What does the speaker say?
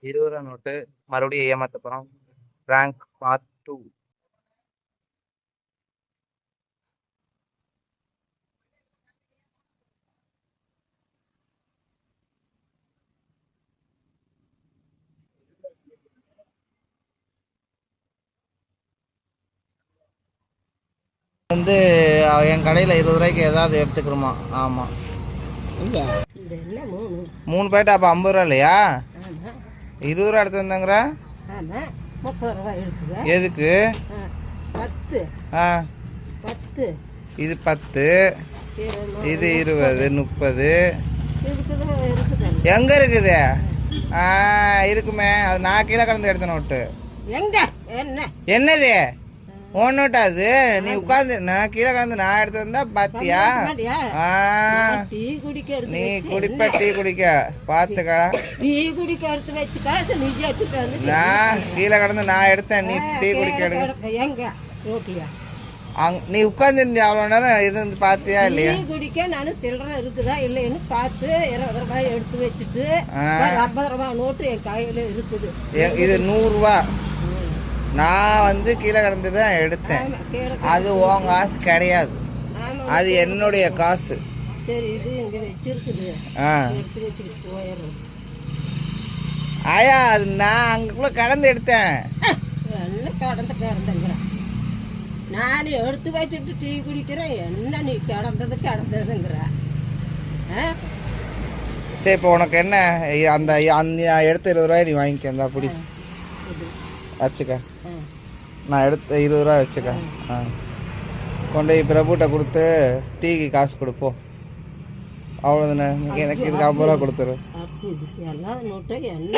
20 note மறுபடியும் ஏமாத்த போறோம். Rank part 2. வந்து என் கடையில் 20 ரூபாய்க்கு ஏதாவது எடுத்துக்கிறோமா? ஆமாம். 3 பேட்டா அப்போ 50 ரூபா இல்லையா? 20 ரூபா எடுத்து வந்தாங்கிற. 30 ரூபா எடுத்துக்க. எதுக்கு? 10. இது 10, இது 20, 30. எங்க இருக்குது? இருக்குமே, அது நான் கீழே கடந்து எடுத்த நோட்டு. என்னது ஒன்னுட்டா? அது நீ உட்காந்து நான் கீழே கடந்து நான் எடுத்து வந்தா பாத்தியா? நீ குடிப்ப, டீ குடிக்க பாத்துக்கா. நான் கீழே கடந்து நான் எடுத்தேன், நீ டீ குடிக்க. நீ உட்கார்ந்து இருந்தியா அவ்வளவு நேரம் இருந்து பாத்தியா இல்லையா? குடிக்க நானும் சில்லறை இருக்குதா இல்லைன்னு பார்த்து 20 ரூபாய் எடுத்து வச்சுட்டு 50 ரூபாய் நோட்டு என் கையில இருக்குது. இது 100 ரூபா. நான் வந்து கீழே கடந்துதான் எடுத்தேன். அது உன் காசு கிடையாது, அது என்னுடைய காசு. சரி, இது இங்க வச்சிருக்குது, எடுத்து வச்சுட்டு போயிடுறேன். ஆயா, அது நான் அங்கக்குள்ள கடந்து எடுத்தேன். என்ன கடந்துங்கிறேன்? நான் எடுத்து வச்சுட்டு டீ குடிக்கிறேன். என்ன நீ கிடந்ததுங்கிற? சரி, இப்போ உனக்கு என்ன? அந்த எடுத்த 20 ரூபாய் நீ வாங்கிக்க. அந்த அப்படி வச்சுக்க. நான் எடுத்த 20 ரூபா வச்சுக்க. கொண்டு போய் பிரபுட்ட கொடுத்து டீக்கு காசு கொடுப்போம். அவ்வளோதானே? எனக்கு இதுக்கு 50 ரூபா கொடுத்துரு. எல்லாம் நோட்டை அங்க